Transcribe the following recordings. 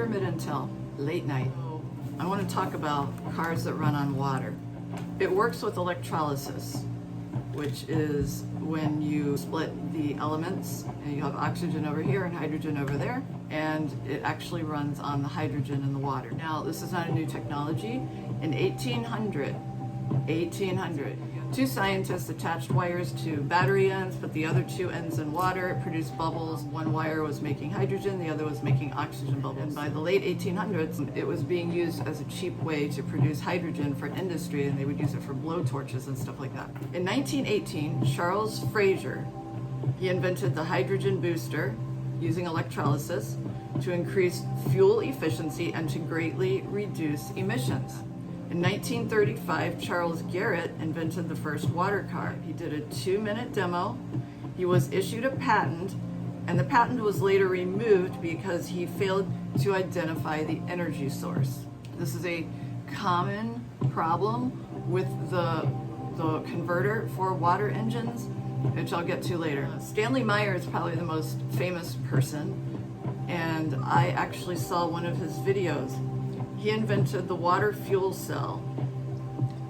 Pyramid Intel, late night. I want to talk about cars that run on water. It works with electrolysis, which is when you split the elements and you have oxygen over here and hydrogen over there, and it actually runs on the hydrogen in the water. Now, this is not a new technology. In 1800, two scientists attached wires to battery ends, put the other two ends in water, it produced bubbles. One wire was making hydrogen, the other was making oxygen bubbles. And by the late 1800s, it was being used as a cheap way to produce hydrogen for industry, and they would use it for blowtorches and stuff like that. In 1918, Charles Fraser, he invented the hydrogen booster using electrolysis to increase fuel efficiency and to greatly reduce emissions. In 1935, Charles Garrett invented the first water car. He did a 2-minute demo. He was issued a patent, and the patent was later removed because he failed to identify the energy source. This is a common problem with the converter for water engines, which I'll get to later. Stanley Meyer is probably the most famous person, and I actually saw one of his videos. He invented the water fuel cell,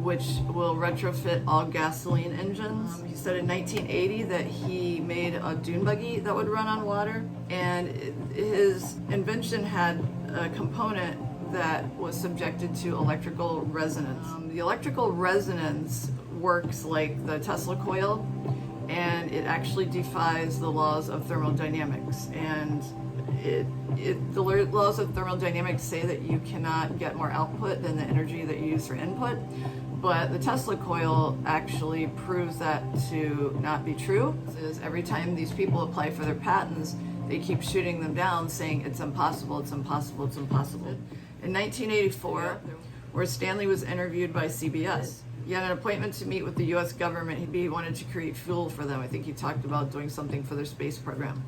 which will retrofit all gasoline engines. He said in 1980 that he made a dune buggy that would run on water, and his invention had a component that was subjected to electrical resonance. The electrical resonance works like the Tesla coil, and it actually defies the laws of thermodynamics. And the laws of thermodynamics say that you cannot get more output than the energy that you use for input, but the Tesla coil actually proves that to not be true. Is every time these people apply for their patents, they keep shooting them down, saying it's impossible, it's impossible, it's impossible. In 1984, where Stanley was interviewed by CBS, he had an appointment to meet with the US government. He wanted to create fuel for them. I think he talked about doing something for their space program.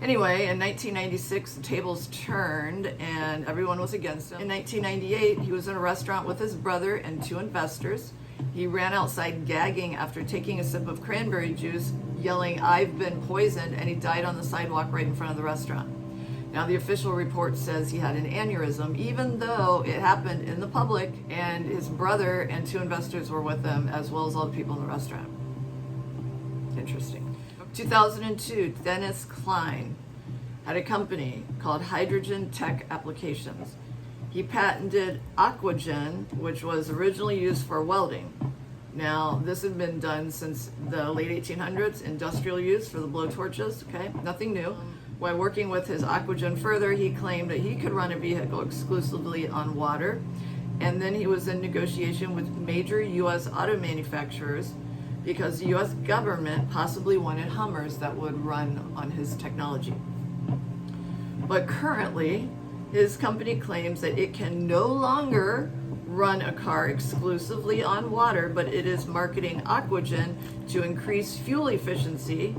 Anyway, in 1996, the tables turned and everyone was against him. In 1998, he was in a restaurant with his brother and two investors. He ran outside gagging after taking a sip of cranberry juice, yelling, "I've been poisoned," and he died on the sidewalk right in front of the restaurant. Now, the official report says he had an aneurysm, even though it happened in the public, and his brother and two investors were with him, as well as all the people in the restaurant. Interesting. 2002, Dennis Klein had a company called Hydrogen Tech Applications. He patented Aquagen, which was originally used for welding. Now, this had been done since the late 1800s, industrial use for the blowtorches, okay? Nothing new. While working with his Aquagen further, he claimed that he could run a vehicle exclusively on water. And then he was in negotiation with major U.S. auto manufacturers because the U.S. government possibly wanted Hummers that would run on his technology. But currently, his company claims that it can no longer run a car exclusively on water, but it is marketing Aquagen to increase fuel efficiency.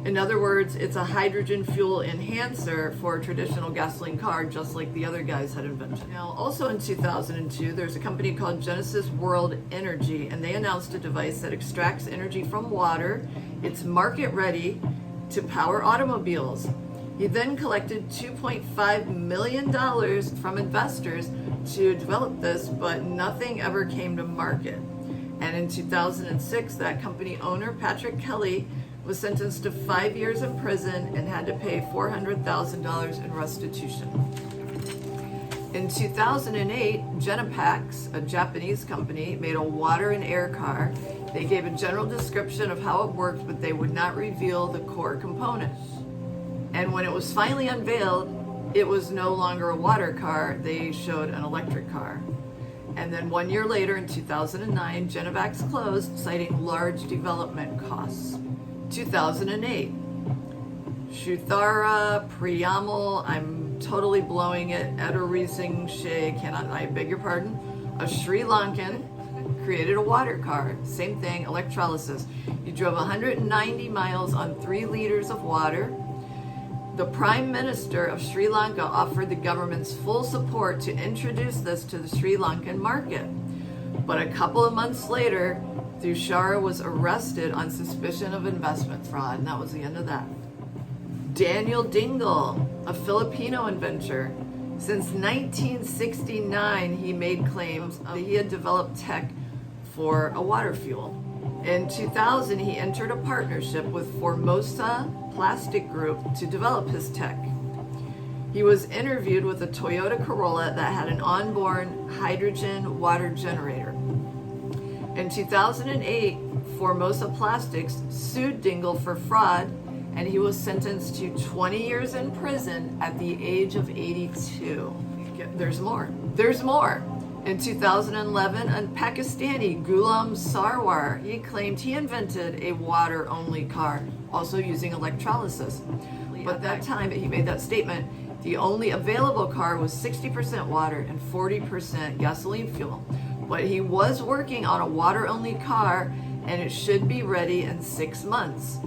In other words, it's a hydrogen fuel enhancer for a traditional gasoline car, just like the other guys had invented. Now, also in 2002, there's a company called Genesis World Energy, and they announced a device that extracts energy from water. It's market ready to power automobiles. He then collected $2.5 million from investors to develop this, but nothing ever came to market. And in 2006, that company owner, Patrick Kelly, was sentenced to 5 years in prison and had to pay $400,000 in restitution. In 2008, Genepax, a Japanese company, made a water and air car. They gave a general description of how it worked, but they would not reveal the core components. And when it was finally unveiled, it was no longer a water car. They showed an electric car. And then 1 year later, in 2009, Genepax closed, citing large development costs. 2008, Shuthara Priyamal, I'm totally blowing it, Edorising She, I beg your pardon, a Sri Lankan, created a water car. Same thing, electrolysis. He drove 190 miles on 3 liters of water. The Prime Minister of Sri Lanka offered the government's full support to introduce this to the Sri Lankan market. But a couple of months later, Tushara was arrested on suspicion of investment fraud, and that was the end of that. Daniel Dingle, a Filipino inventor, Since 1969, he made claims that he had developed tech for a water fuel. In 2000, he entered a partnership with Formosa Plastic Group to develop his tech. He was interviewed with a Toyota Corolla that had an onboard hydrogen water generator. In 2008, Formosa Plastics sued Dingle for fraud, and he was sentenced to 20 years in prison at the age of 82. There's more. There's more. In 2011, a Pakistani, Ghulam Sarwar, he claimed he invented a water-only car, also using electrolysis. But at that time he made that statement, the only available car was 60% water and 40% gasoline fuel. But he was working on a water-only car, and it should be ready in 6 months.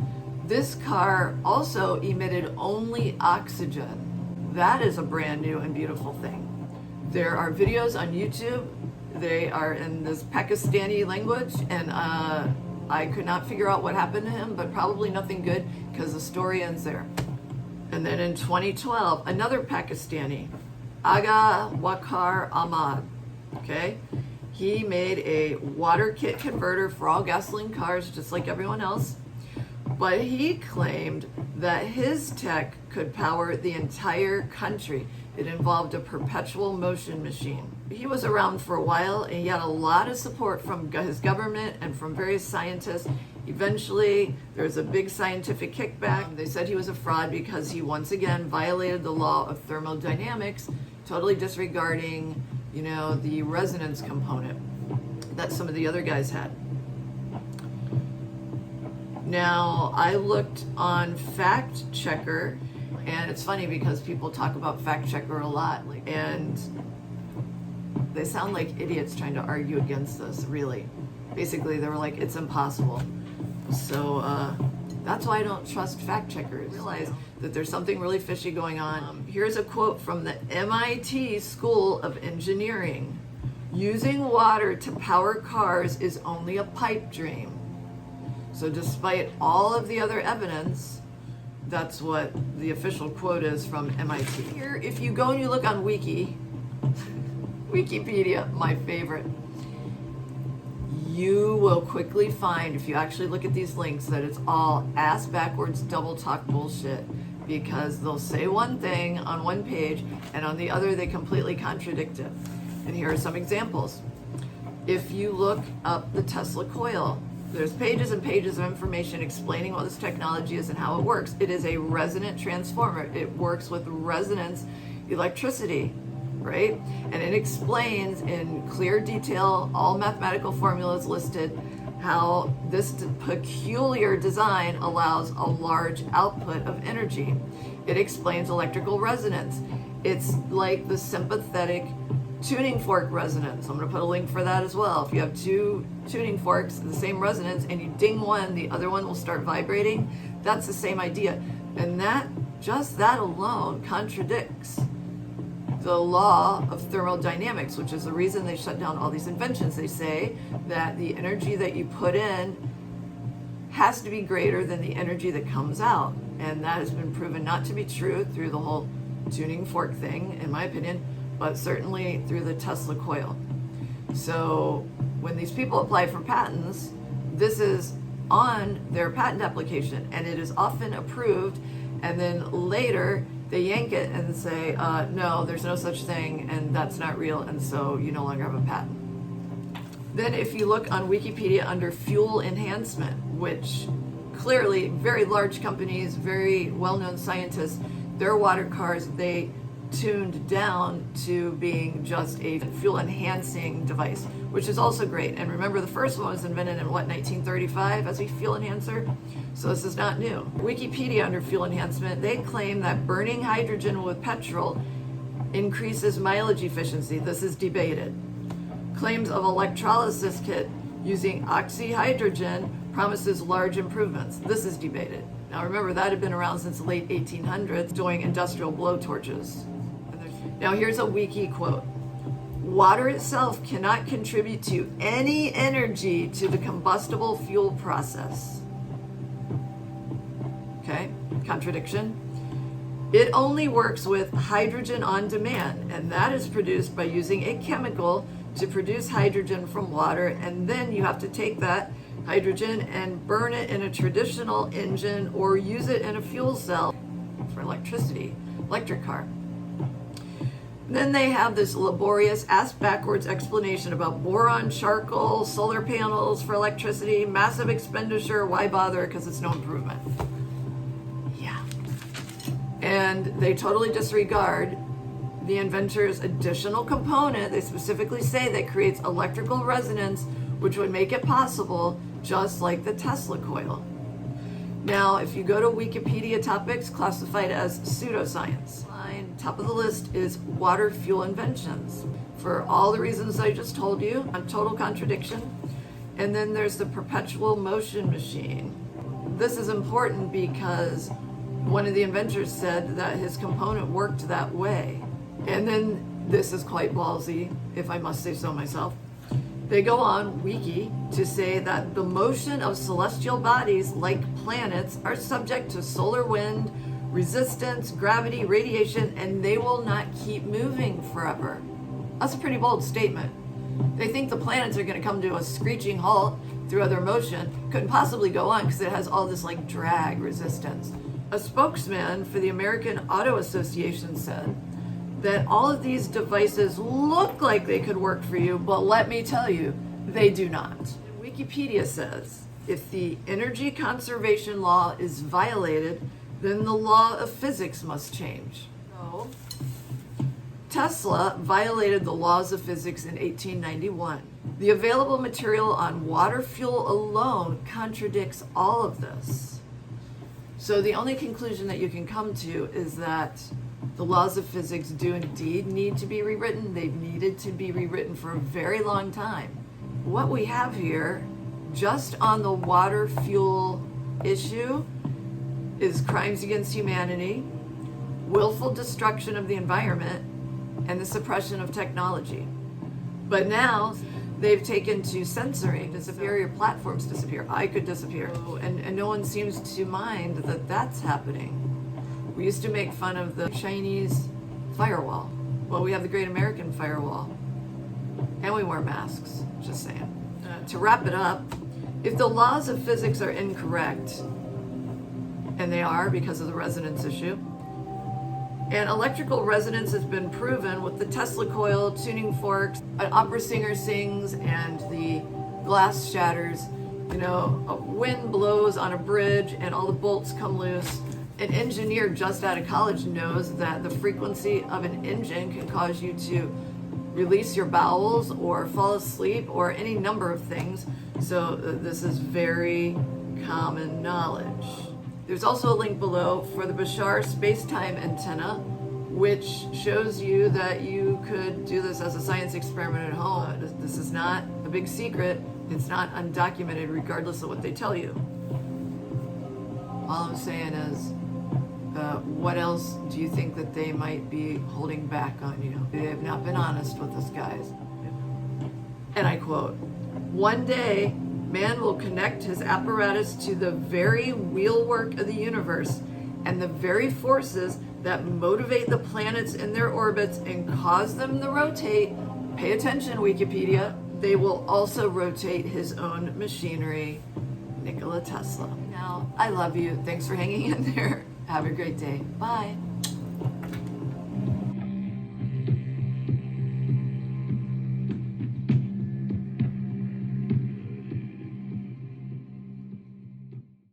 This car also emitted only oxygen. That is a brand new and beautiful thing. There are videos on YouTube. They are in this Pakistani language, and I could not figure out what happened to him, but probably nothing good, because the story ends there. And then in 2012, another Pakistani, Aga Wakar Ahmad, okay? He made a water kit converter for all gasoline cars, just like everyone else. But he claimed that his tech could power the entire country. It involved a perpetual motion machine. He was around for a while, and he had a lot of support from his government and from various scientists. Eventually, there was a big scientific kickback. They said he was a fraud because he once again violated the law of thermodynamics, totally disregarding, the resonance component that some of the other guys had. Now, I looked on Fact Checker, and it's funny because people talk about Fact Checker a lot, and they sound like idiots trying to argue against this, really. Basically, they were like, it's impossible. So that's why I don't trust fact checkers. I realize that there's something really fishy going on. Here's a quote from the MIT School of Engineering. Using water to power cars is only a pipe dream. So despite all of the other evidence, that's what the official quote is from MIT. Here, if you go and you look on Wikipedia, my favorite, you will quickly find, if you actually look at these links, that it's all ass backwards double talk bullshit, because they'll say one thing on one page and on the other they completely contradict it. And here are some examples. If you look up the Tesla coil, there's pages and pages of information explaining what this technology is and how it works. It is a resonant transformer. It works with resonance electricity, right? And it explains in clear detail, all mathematical formulas listed, how this peculiar design allows a large output of energy. It explains electrical resonance. It's like the sympathetic tuning fork resonance. I'm going to put a link for that as well. If you have two tuning forks, the same resonance, and you ding one, the other one will start vibrating. That's the same idea. And just that alone contradicts the law of thermodynamics, which is the reason they shut down all these inventions. They say that the energy that you put in has to be greater than the energy that comes out. And that has been proven not to be true through the whole tuning fork thing, in my opinion, but certainly through the Tesla coil. So when these people apply for patents, this is on their patent application, and it is often approved, and then later they yank it and say, no, there's no such thing, and that's not real, and so you no longer have a patent. Then if you look on Wikipedia under fuel enhancement, which clearly very large companies, very well-known scientists, their water cars, they tuned down to being just a fuel enhancing device, which is also great. And remember, the first one was invented in 1935 as a fuel enhancer, so this is not new. Wikipedia under fuel enhancement, they claim that burning hydrogen with petrol increases mileage efficiency. This is debated. Claims of electrolysis kit using oxyhydrogen promises large improvements. This is debated. Now remember, that had been around since the late 1800s, doing industrial blowtorches. Now here's a wiki quote. Water itself cannot contribute to any energy to the combustible fuel process. Okay, contradiction. It only works with hydrogen on demand, and that is produced by using a chemical to produce hydrogen from water, and then you have to take that hydrogen and burn it in a traditional engine or use it in a fuel cell for electricity, electric car. Then they have this laborious ass-backwards explanation about boron, charcoal, solar panels for electricity, massive expenditure, why bother, because it's no improvement. Yeah. And they totally disregard the inventor's additional component. They specifically say that creates electrical resonance, which would make it possible, just like the Tesla coil. Now, if you go to Wikipedia topics classified as pseudoscience, top of the list is water fuel inventions. For all the reasons I just told you, a total contradiction. And then there's the perpetual motion machine. This is important because one of the inventors said that his component worked that way. And then this is quite ballsy, if I must say so myself. They go on Wiki to say that the motion of celestial bodies like planets are subject to solar wind, resistance, gravity, radiation, and they will not keep moving forever. That's a pretty bold statement. They think the planets are going to come to a screeching halt through their motion. Couldn't possibly go on because it has all this like drag resistance. A spokesman for the American Auto Association said that all of these devices look like they could work for you, but let me tell you, they do not. Wikipedia says, if the energy conservation law is violated, then the law of physics must change. So, Tesla violated the laws of physics in 1891. The available material on water fuel alone contradicts all of this. So the only conclusion that you can come to is that the laws of physics do indeed need to be rewritten. They've needed to be rewritten for a very long time. What we have here, just on the water fuel issue, is crimes against humanity, willful destruction of the environment, and the suppression of technology. But now they've taken to censoring. Disappear, your platforms disappear. I could disappear. And no one seems to mind that that's happening. We used to make fun of the Chinese firewall. Well, we have the Great American Firewall. And we wear masks, just saying. To wrap it up, if the laws of physics are incorrect, and they are because of the resonance issue, and electrical resonance has been proven with the Tesla coil, tuning forks, an opera singer sings and the glass shatters, a wind blows on a bridge and all the bolts come loose. An engineer just out of college knows that the frequency of an engine can cause you to release your bowels or fall asleep or any number of things. So this is very common knowledge. There's also a link below for the Bashar space-time antenna, which shows you that you could do this as a science experiment at home. This is not a big secret. It's not undocumented, regardless of what they tell you. All I'm saying is, what else do you think that they might be holding back on you? They have not been honest with us, guys. And I quote, "One day, man will connect his apparatus to the very wheelwork of the universe and the very forces that motivate the planets in their orbits and cause them to rotate." Pay attention, Wikipedia. "They will also rotate his own machinery." Nikola Tesla. Now, I love you. Thanks for hanging in there. Have a great day. Bye.